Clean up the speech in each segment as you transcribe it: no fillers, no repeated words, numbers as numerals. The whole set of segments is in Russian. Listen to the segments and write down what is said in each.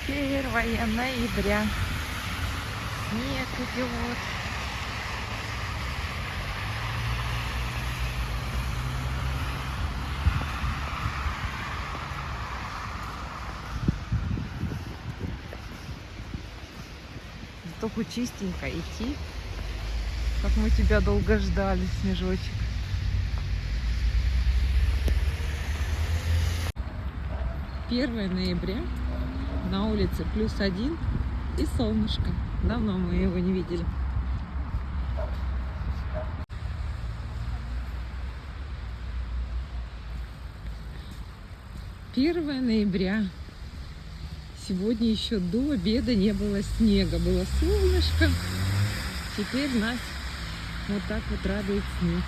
1 ноября. Снег идет. Зато хоть чистенько идти. Как мы тебя долго ждали, снежочек. Первое ноября. На улице +1 и солнышко. Давно мы его не видели. Первое ноября. Сегодня еще до обеда не было снега. Было солнышко. Теперь нас вот так вот радует снег.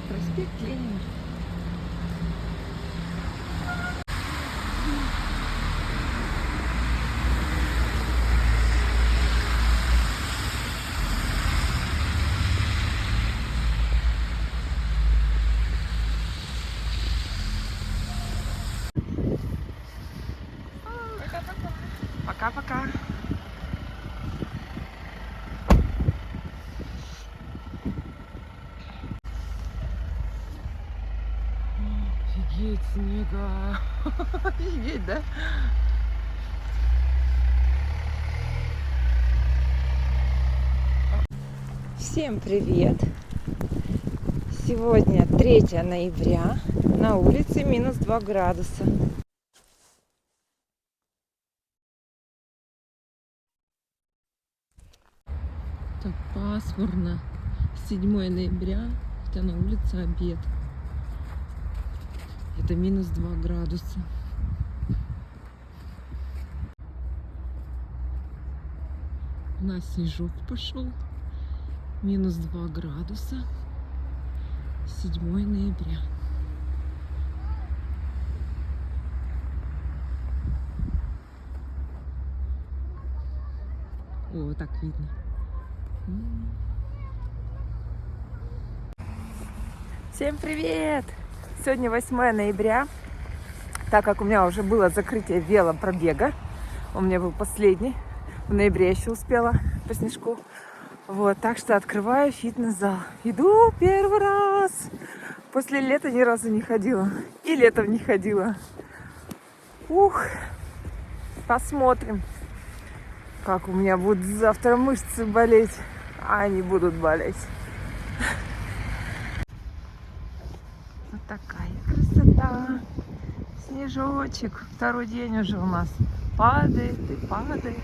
Проспект Ленина. Пока-пока. Офигеть, снега. Офигеть, да? Всем привет! Сегодня 3 ноября. На улице -2 градуса. Так пасмурно. 7 ноября, хотя на улице обед. Это -2 градуса. У нас снежок пошел. -2 градуса. 7 ноября. О, вот так видно. Всем привет! Сегодня 8 ноября. Так как у меня уже было закрытие велопробега, у меня был последний. В ноябре еще успела по снежку. Вот, так что открываю фитнес-зал. Иду первый раз. После лета ни разу не ходила. И летом не ходила. Ух, посмотрим, как у меня будут завтра мышцы болеть. А они будут болеть. Вот такая красота. Снежочек. Второй день уже у нас падает и падает.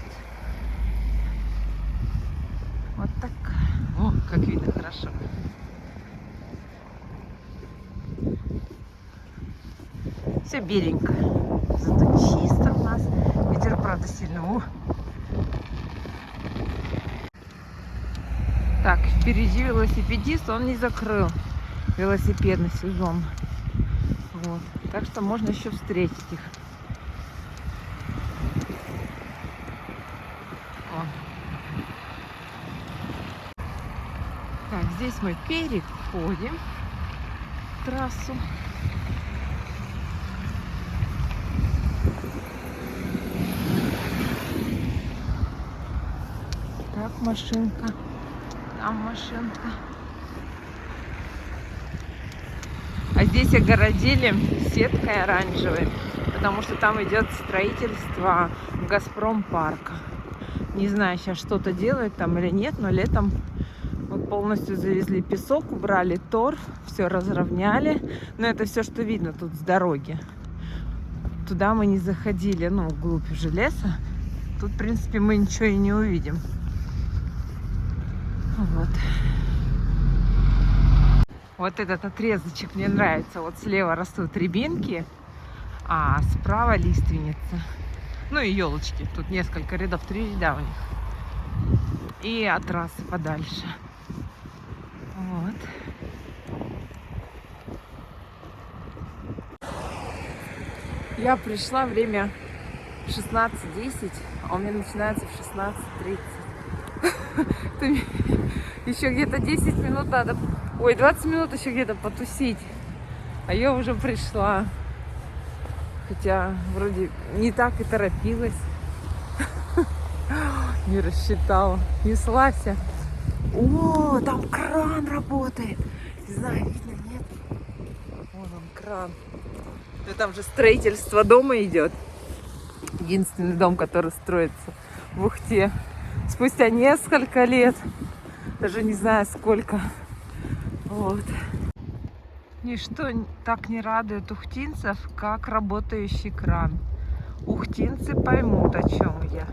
Вот такая. О, как видно хорошо. Все беленько. Зато чисто у нас. Ветер, правда, сильно. О. Так, впереди велосипедист, он не закрыл велосипедный сезон. Вот. Так что можно еще встретить их. О. Так, здесь мы переходим трассу. Так, машинка. Там машинка. А здесь огородили сеткой оранжевой, потому что там идет строительство Газпромпарка. Не знаю, сейчас что-то делают там или нет, но летом вот полностью завезли песок, убрали торф, все разровняли. Но это все, что видно тут с дороги. Туда мы не заходили, ну, вглубь уже леса. Тут, в принципе, мы ничего и не увидим. Вот. Вот этот отрезочек мне нравится. Вот слева растут рябинки, а справа лиственница. Ну и елочки. Тут несколько рядов, 3 ряда у них. И от трассы подальше. Вот. Я пришла, время 16:10, а у меня начинается в 16:30. Еще где-то 10 минут надо, 20 минут еще где-то потусить. А я уже пришла. Хотя вроде не так и торопилась. Не рассчитала. Неслась. О, там кран работает. Не знаю, видно, нет? Вон он, кран. Но там же строительство дома идет. Единственный дом, который строится в Ухте. Спустя несколько лет. Даже не знаю сколько. Вот. Ничто так не радует ухтинцев, как работающий кран. Ухтинцы поймут, о чем я.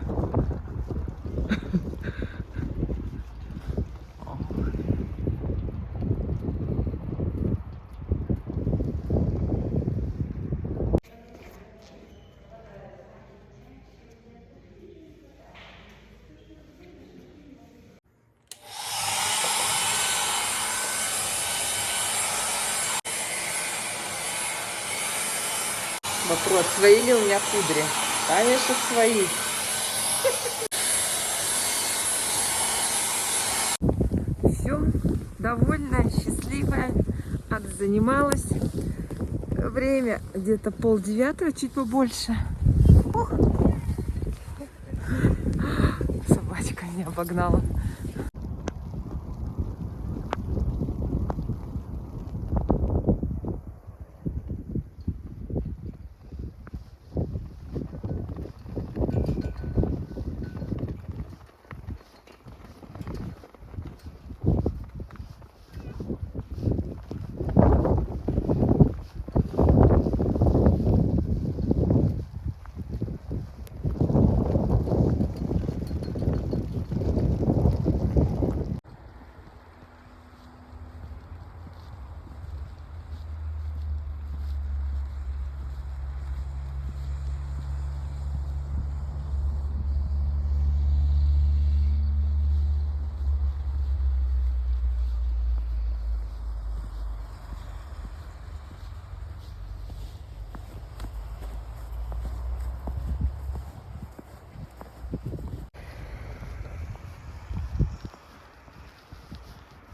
Вопрос, свои ли у меня кудри? Конечно, свои. Все, довольная, счастливая, отзанималась. Время где-то 8:30, чуть побольше. Ух. Собачка меня обогнала.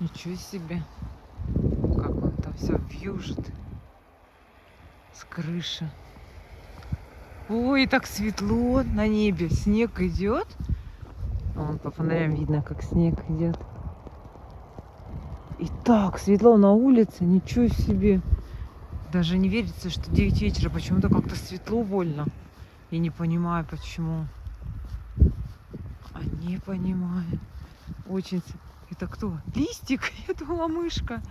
Ничего себе, как он там все вьюжит с крыши. Ой, так светло на небе, снег идет. Вон по фонарям видно, как снег идет. И так светло на улице, ничего себе. Даже не верится, что 9 вечера, почему-то как-то светло больно. Я не понимаю, почему. А не понимаю. Очень... Это кто? Листик? Я думала, мышка.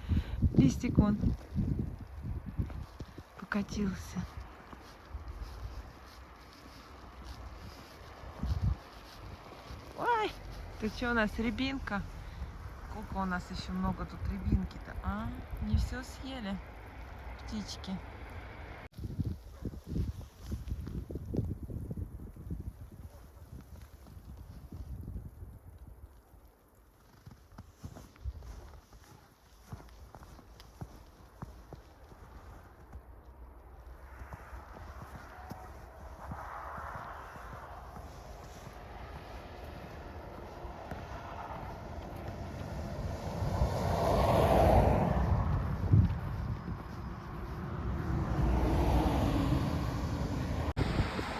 Листик вон покатился. Ой, ты что у нас, рябинка? Сколько у нас еще много тут рябинки-то? А, не все съели птички.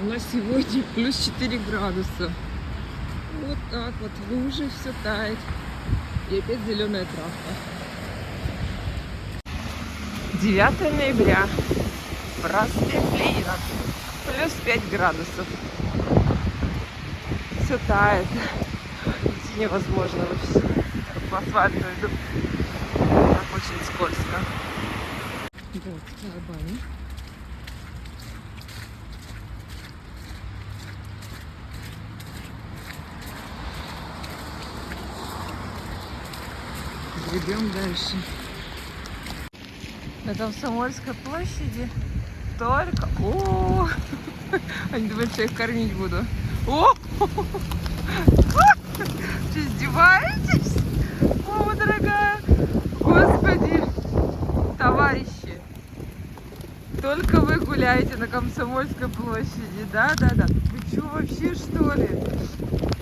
У нас сегодня плюс 4 градуса. Вот так вот, лужи, все тает. И опять зеленая травка. 9 ноября. Просветлело. Плюс 5 градусов. Все тает. Идти невозможно вообще. По асфальту иду. Так очень скользко. Вот такая баня. Гребем дальше. На Комсомольской площади только... О! Они думают, что я их кормить буду. О! Что, издеваетесь? Мама дорогая! Господи! Товарищи! Только вы гуляете на Комсомольской площади. Да-да-да. Вы что, вообще, что ли?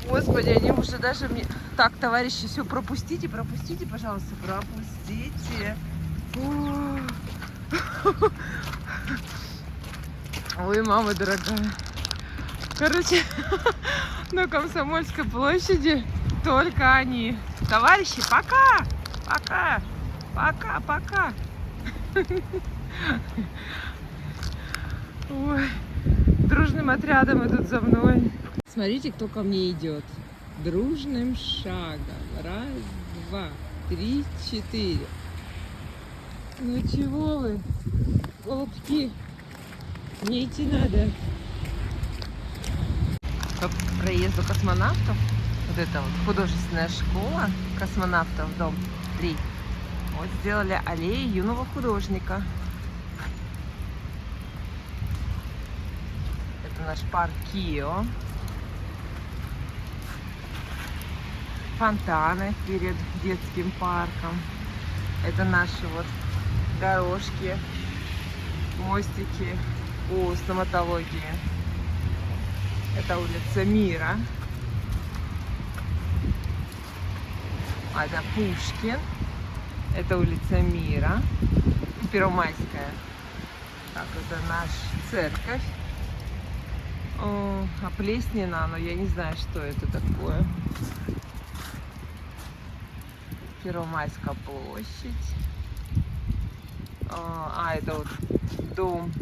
Господи, они уже даже мне... Так, товарищи, все, пропустите, пожалуйста, пропустите. Ой, мама дорогая. Короче, на Комсомольской площади только они. Товарищи, пока! Пока! Пока, пока! Ой, дружным отрядом идут за мной. Смотрите, кто ко мне идет. Дружным шагом. Раз, два, три, четыре. Ну чего вы, голубки? Мне идти надо. По проезду космонавтов, вот это вот художественная школа космонавтов, дом 3, вот сделали аллею юного художника. Это наш парк Кио. Фонтаны перед детским парком. Это наши вот дорожки, мостики у стоматологии. Это улица Мира. А это Пушкин. Это улица Мира. Первомайская. Так, это наша церковь. О, Оплеснена, но я не знаю, что это такое. Первомайская площадь. А, это вот дом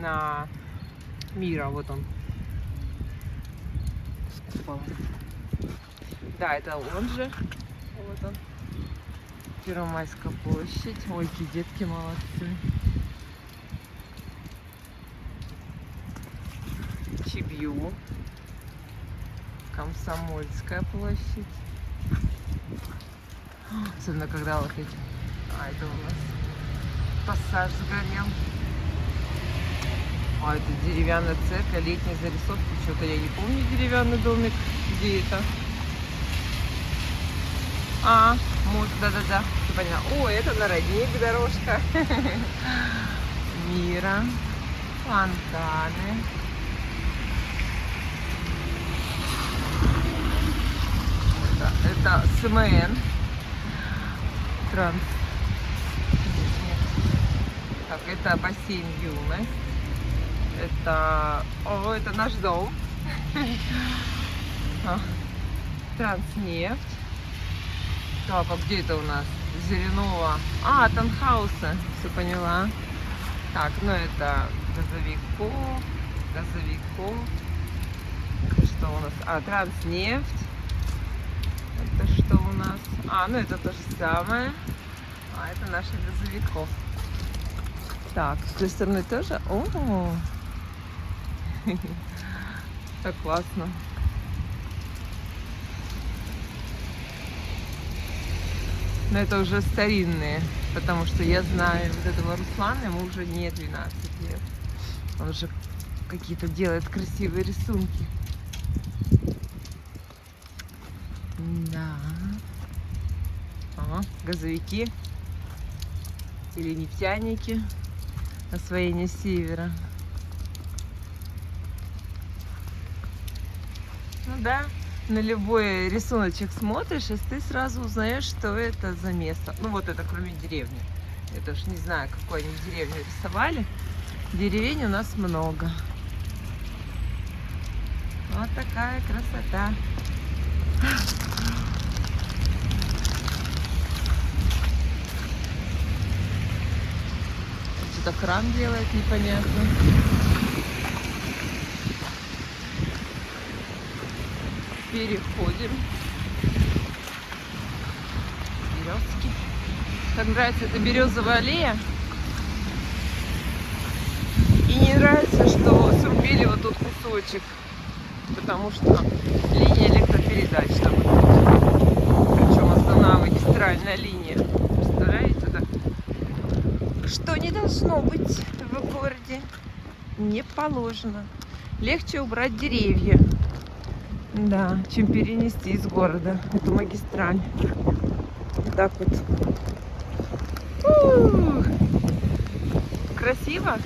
на Мира, вот он. Да, это он же. Вот он. Первомайская площадь. Ой, какие детки молодцы. Чебью. Комсомольская площадь. Особенно когда вот эти... А, это у нас пассаж сгорел. А, это деревянная церковь, летние зарисовки. Что-то я не помню деревянный домик. Где это? А, мост, да-да-да. Все поняла. О, это на родник дорожка. Мира. Фонтаны. Это СМН. Транс. Так, это бассейн Юность. Это... О, это наш дом. Транснефть. Так, а где это у нас? Зеленого. А, Танхауса. Все поняла. Так, ну это газовиков. Это что у нас? А, Транснефть. Это что у нас? А, ну это то же самое. А, это наши газовиков. Так, с той стороны тоже. О, так классно. Но это уже старинные, потому что я знаю вот этого Руслана, ему уже не 12 лет. Он уже какие-то делает красивые рисунки. Да. Ага, газовики или нефтяники. Освоение севера. Ну да, на любой рисуночек смотришь, и ты сразу узнаешь, что это за место. Ну вот это кроме деревни. Я даже не знаю, какую они деревню рисовали. Деревень у нас много. Вот такая красота. Что-то кран делает непонятно. Переходим. Березки. Как нравится эта березовая аллея. И не нравится, что срубили вот тут кусочек. Потому что линия электропередач там. Причем основная магистральная линия. Представляете, да? Что должно быть в городе. Не положено. Легче убрать деревья, да, чем перенести из города эту магистраль. Вот так вот. Красиво.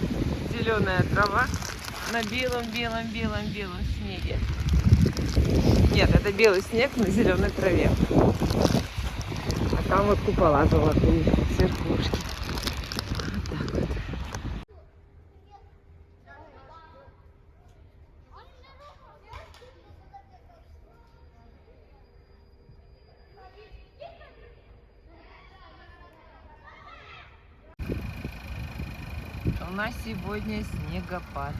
Зеленая трава на белом-белом-белом-белом снеге. Нет, это белый снег на зеленой траве. А там вот купола золотые, церквушки. Вот так вот. У нас сегодня снегопад.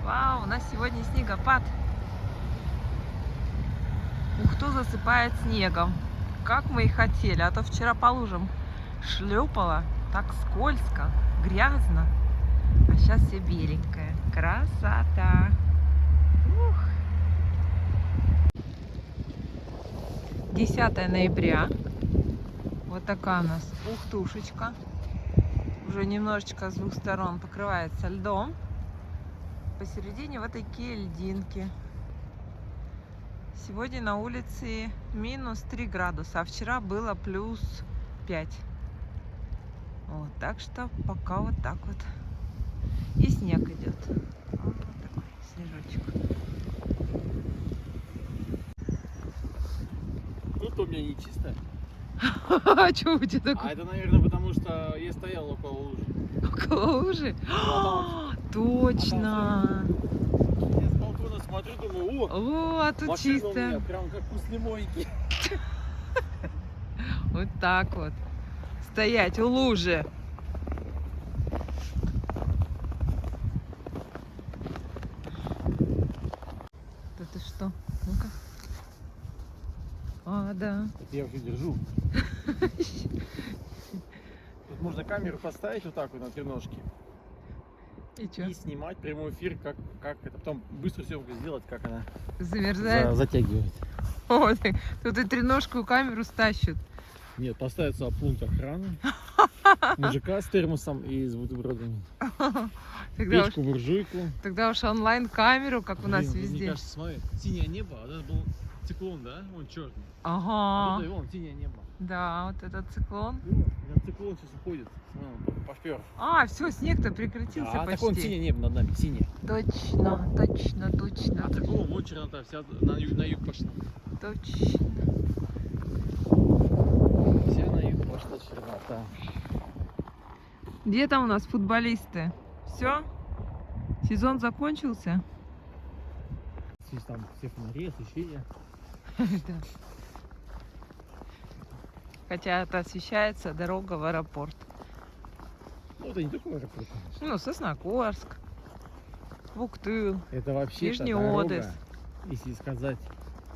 Вау, у нас сегодня снегопад. Ухту засыпает снегом, как мы и хотели. А то вчера по лужам шлепало, так скользко, грязно. А сейчас все беленькое. Красота! Ух. 10 ноября. Вот такая у нас Ухтушечка. Уже немножечко с двух сторон покрывается льдом. Посередине вот такие льдинки. Сегодня на улице минус 3 градуса, а вчера было плюс 5. Вот, так что пока вот так вот. И снег идет. Вот такой снежочек. Тут у меня не чисто. А что у тебя такое? А это, наверное, потому что я стоял около лужи. Около лужи? Точно! Я с балкона смотрю, думаю, О, а тут машина у чисто. меня прям как после мойки. Вот так вот. Стоять у лужи. Это что? Ну-ка. А, да. Это я вообще держу. Тут можно камеру поставить вот так вот на треножке. И что? И снимать прямой эфир, как это. Потом быстро съемку сделать, как она Замерзает? затягивает. О, тут и треножку, и камеру стащат. Нет, поставится пункт охраны. Мужика с термосом и с бутербродами. Печку, буржуйку. Тогда уж онлайн-камеру, как у нас Блин, везде. Мне кажется, смотри, синее небо, а это был циклон, да? Он черный. Ага. А тут и вон синее небо. Да, вот этот циклон. Этот циклон сейчас уходит. Смотри, пошпер. А, все, снег-то прекратился А, почти. так вон синее небо над нами, синее. Точно, точно, точно. А циклон, вот чернота, вся на юг пошла. Точно. Вся на юг пошла чернота. Где там у нас футболисты? Все? Сезон закончился? Здесь там все фонари, освещение. Да. Хотя это освещается дорога в аэропорт. Ну, это не такой аэропорт. Ну, Сосногорск, Вуктыл, Это вообще Нижний дорога, Одесс. если сказать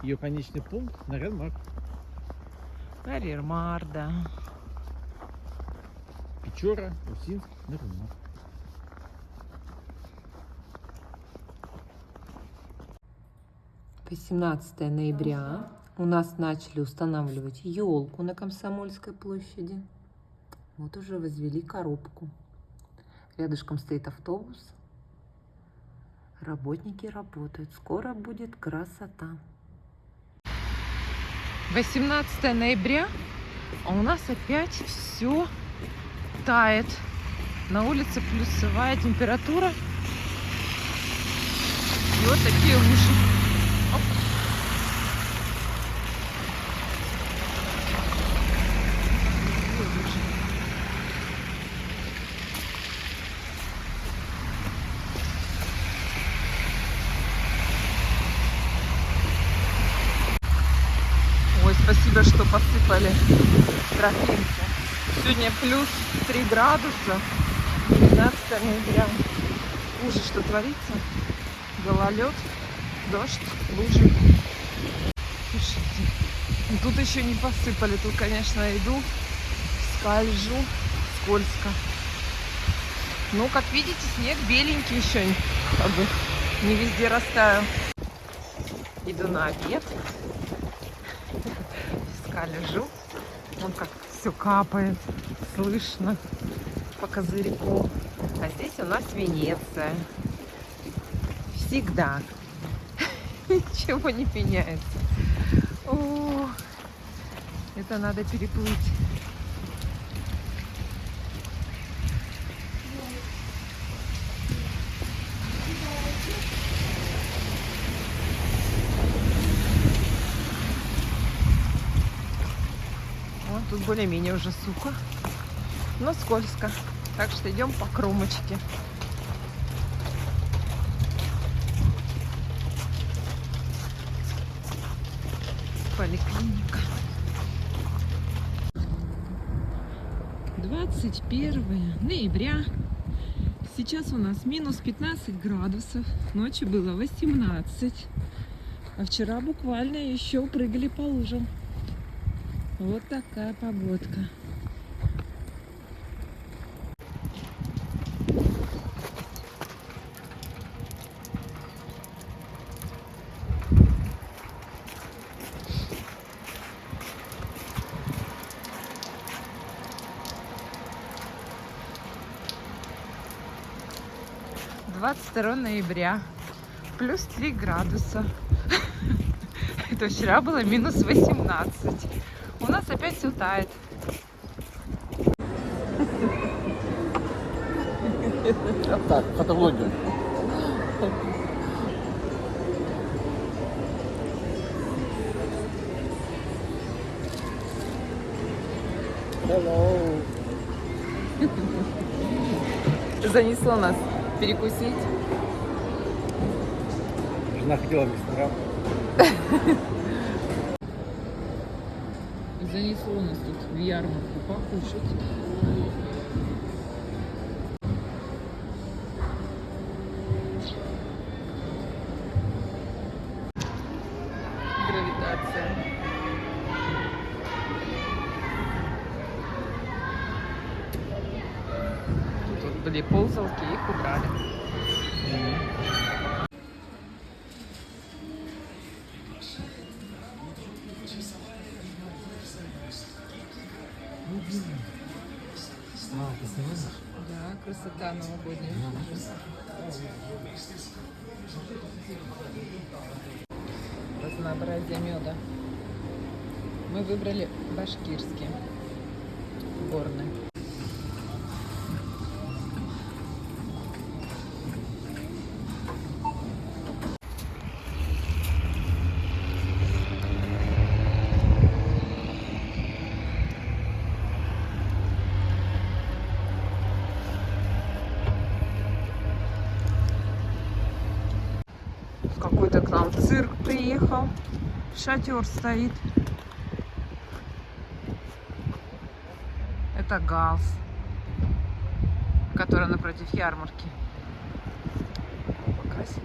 ее конечный пункт, на Ренмарк. Нарьяр-Мар, да. Печора, Усинск, на Ренмарк. По 17 ноября у нас начали устанавливать елку на Комсомольской площади. Вот уже возвели коробку. Рядышком стоит автобус. Работники работают. Скоро будет красота. 18 ноября, а у нас опять все тает. На улице плюсовая температура. И вот такие лужи. Оп. Ой, спасибо, что посыпали тропинку. Сегодня плюс 3 градуса. 15 ноября. Ужас, что творится. Гололед, дождь, лужи. Слушайте, ну тут еще не посыпали. Тут, конечно, иду, скольжу, скользко. Ну, как видите, снег беленький еще, как бы не везде растаял. Иду на обед. Скольжу. Вон как все капает, слышно по козырьку. А здесь у нас Венеция. Всегда. Ничего не меняется. О, это надо переплыть. Вот тут более-менее уже сухо, но скользко. Так что идем по кромочке. Поликлиника. 21 ноября. Сейчас у нас минус 15 градусов. Ночью было 18. А вчера буквально еще прыгали по лужам. Вот такая погодка. «22 ноября, плюс 3 градуса. Это вчера было минус 18. У нас опять все тает. Так, фотоблогер. Hello. Занесло нас перекусить. Жена хотела в ресторан. Занесло нас тут в ярмарку покушать. Гравитация. Тут вот были ползалки, их убрали. Да, красота новогодняя. Разнообразие меда. Мы выбрали башкирский, горный. Какой-то к нам цирк приехал. Шатер стоит. Это галс, который напротив ярмарки. Покрасили.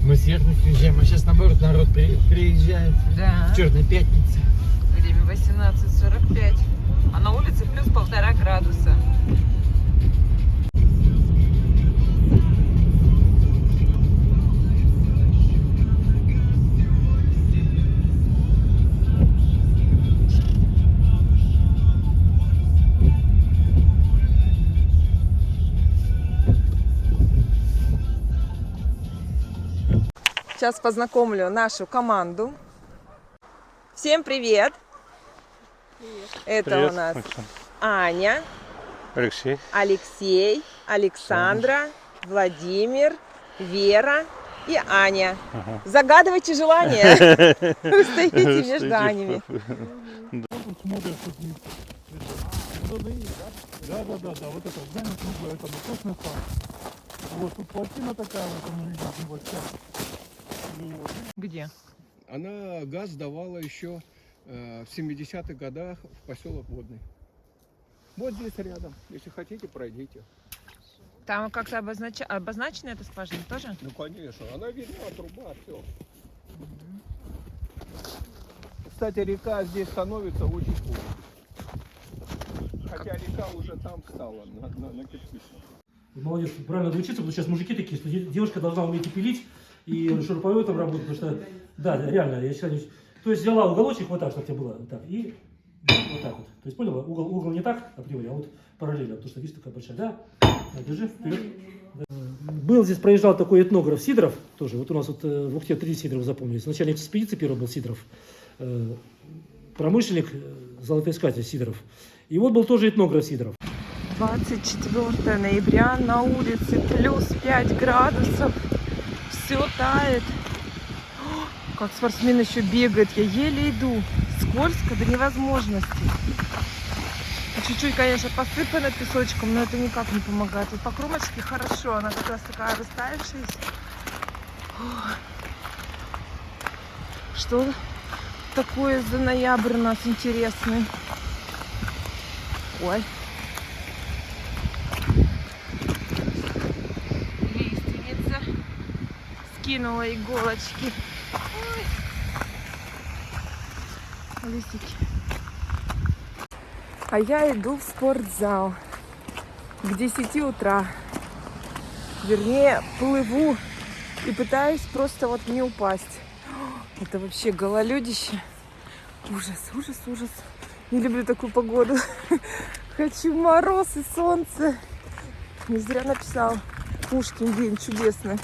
Мы сверху приезжаем, а сейчас наоборот народ приезжает. Да. Черная пятница. Время 18:45. А на улице плюс 1,5 градуса. Сейчас познакомлю нашу команду. Всем привет! Это Привет, у нас Максим. Аня, Алексей. Алексей, Александра, Владимир, Вера и Аня. Ага. Загадывайте желание. Вы стоите между Анями. Да, вот это здание круглое, это восточный парк. Вот тут плотина такая, вот мы видим небольшая. Где? Она газ давала еще в 70-х годах в поселок Водный. Вот здесь рядом. Если хотите, пройдите. Там как-то обозначена эта скважина тоже? Ну, конечно, она видна, труба, все. Кстати, река здесь становится очень хуже. Хотя река уже там встала, на кирпичном. Молодец, правильно надо учиться, потому что сейчас мужики такие, что девушка должна уметь и пилить, и шуруповертом работать, потому что, да, реально, я считаю, то есть взяла уголочек вот так, чтобы у тебя было, вот так, и вот так вот. То есть, поняла, угол не так априори, а вот параллельно, потому что, видишь, такая большая, да, держи, вперед. Был здесь, проезжал такой этнограф Сидоров, тоже, вот у нас вот в Ухте 3 Сидорова запомнились. Начальник экспедиции первый был Сидоров, промышленник, золотоискатель Сидоров. И вот был тоже этнограф Сидоров. 24 ноября, на улице плюс 5 градусов, все тает. О, как спортсмен еще бегает, я еле иду, скользко до невозможности. Чуть-чуть, конечно, посыпано песочком, но это никак не помогает. Вот по кромочке хорошо, она как раз такая растаявшаяся. Что такое за ноябрь у нас интересный? Ой. Лиственница скинула иголочки. Ой. Листики. А я иду в спортзал к 10 утра. Вернее, плыву и пытаюсь просто вот не упасть. Это вообще гололедище. Ужас, ужас, ужас. Не люблю такую погоду. Хочу мороз и солнце. Не зря написал Пушкин, день чудесный.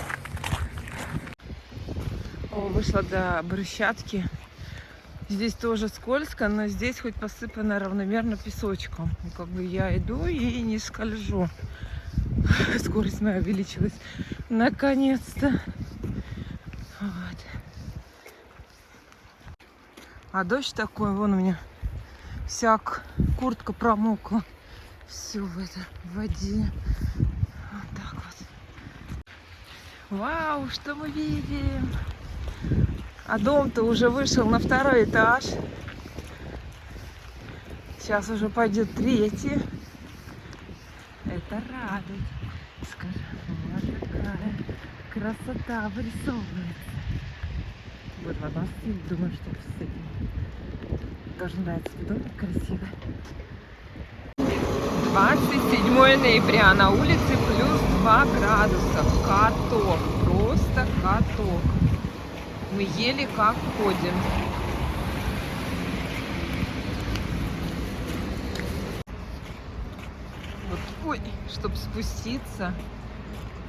О, вышла до брусчатки. Здесь тоже скользко, но здесь хоть посыпано равномерно песочком. И как бы я иду и не скольжу. Скорость моя увеличилась. Наконец-то. Вот. А дождь такой, вон у меня вся куртка промокла. Все в воде. Вот так вот. Вау, что мы видим? А дом-то уже вышел на 2-й этаж. Сейчас уже пойдет 3-й. Это радует. Скажи, вот такая красота вырисовывается. Вот в одном стиле, думаю, что с этим тоже нравится. Домик красивый. 27 ноября, на улице плюс 2 градуса. Каток, просто каток. Мы еле как ходим. Вот, ой, чтобы спуститься,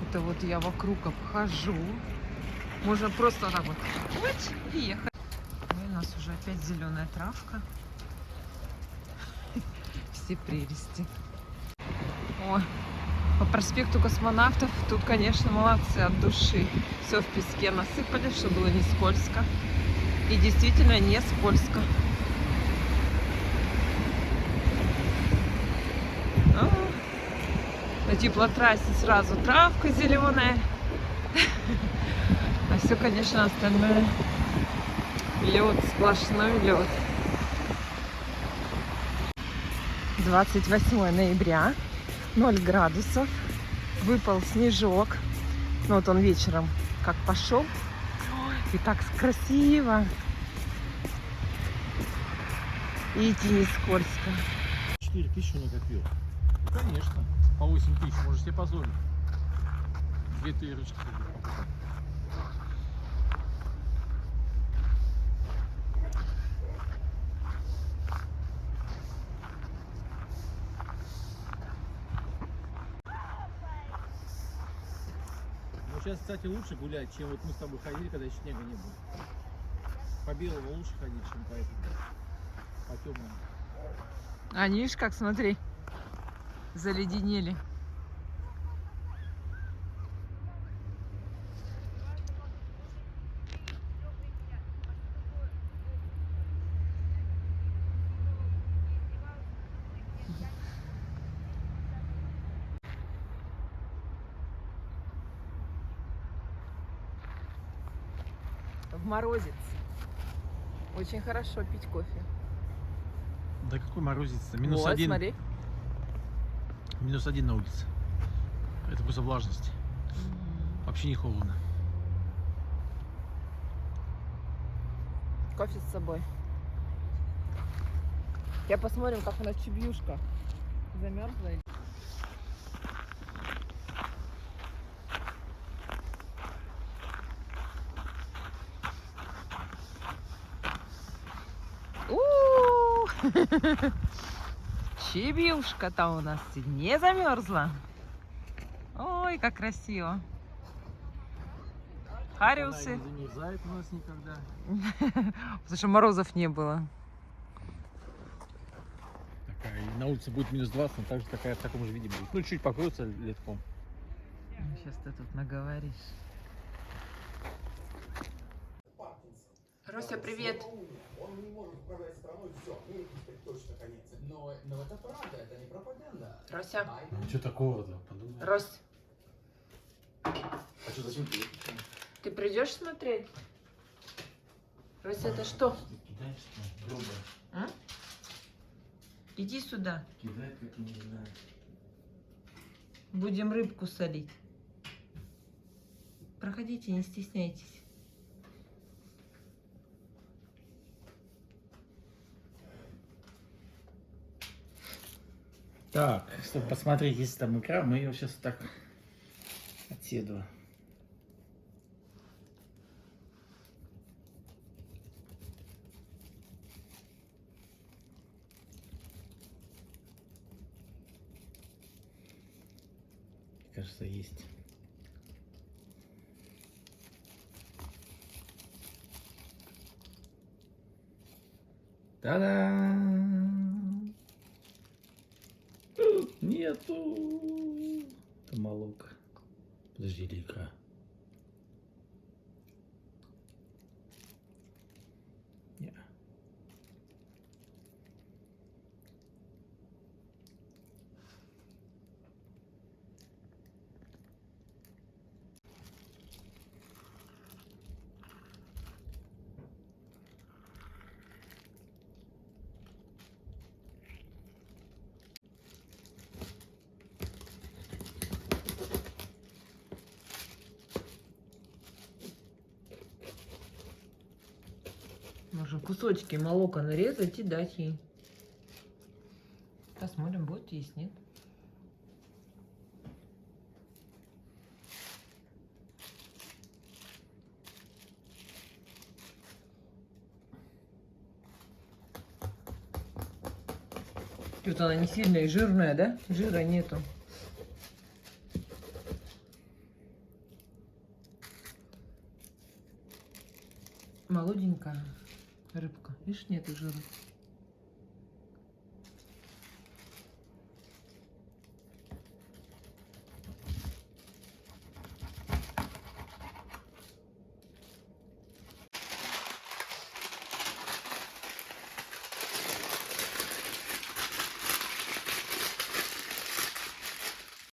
это вот я вокруг обхожу. Можно просто вот так вот и ехать. И у нас уже опять зеленая травка. Все прелести. О, по проспекту Космонавтов тут, конечно, молодцы от души. Все в песке насыпали, чтобы было не скользко. И действительно не скользко. На теплотрассе сразу травка зеленая. А все, конечно, остальное лед, сплошной лед. 28 ноября, 0 градусов, выпал снежок. Ну вот он вечером как пошел. И так красиво. И идти не скользко. 4000 накопил. Ну, конечно. По 8000. Можешь себе позволить. 2 тырочки. Сейчас, кстати, лучше гулять, чем вот мы с тобой ходили, когда еще снега не было. По белому лучше ходить, чем по этому. По темному. Они, видишь, как, смотри, заледенели. В морозец. Очень хорошо пить кофе. Да какой морозец-то? Минус Вот, 1. смотри. Минус 1 на улице. Это просто влажность. Вообще не холодно. Кофе с собой. Я посмотрим, как у нас чебьюшка. Замерзла? Чебьюшка-то у нас не замерзла. Ой, как красиво. Хариусы. Она не замерзает у нас никогда. Потому что морозов не было. Такая, и на улице будет минус 20, но также такая в таком же виде будет. Ну, чуть покроется летком. Сейчас ты тут наговоришь. Рося, привет. Он не может управлять страной, все, Америке теперь точно конец. Но это правда, это не пропаганда. Рося. Ну что такого-то? Подумай. Рось, А что, зачем ты? ты придешь смотреть? Рося, это что? Кидаешь, грубо. А? Иди сюда. Кидает, как я не знаю. Будем рыбку солить. Проходите, не стесняйтесь. Так, чтобы посмотреть, если там икра, мы ее сейчас так отседу. Кажется, есть. Та-дам! Нету! Это молоко. Подожди, или икра? Не. Можно кусочки молока нарезать и дать ей. Посмотрим, будет есть, нет? Что-то она не сильная и жирная, да? Жира нету. Молоденькая рыбка. Видишь, нету жира.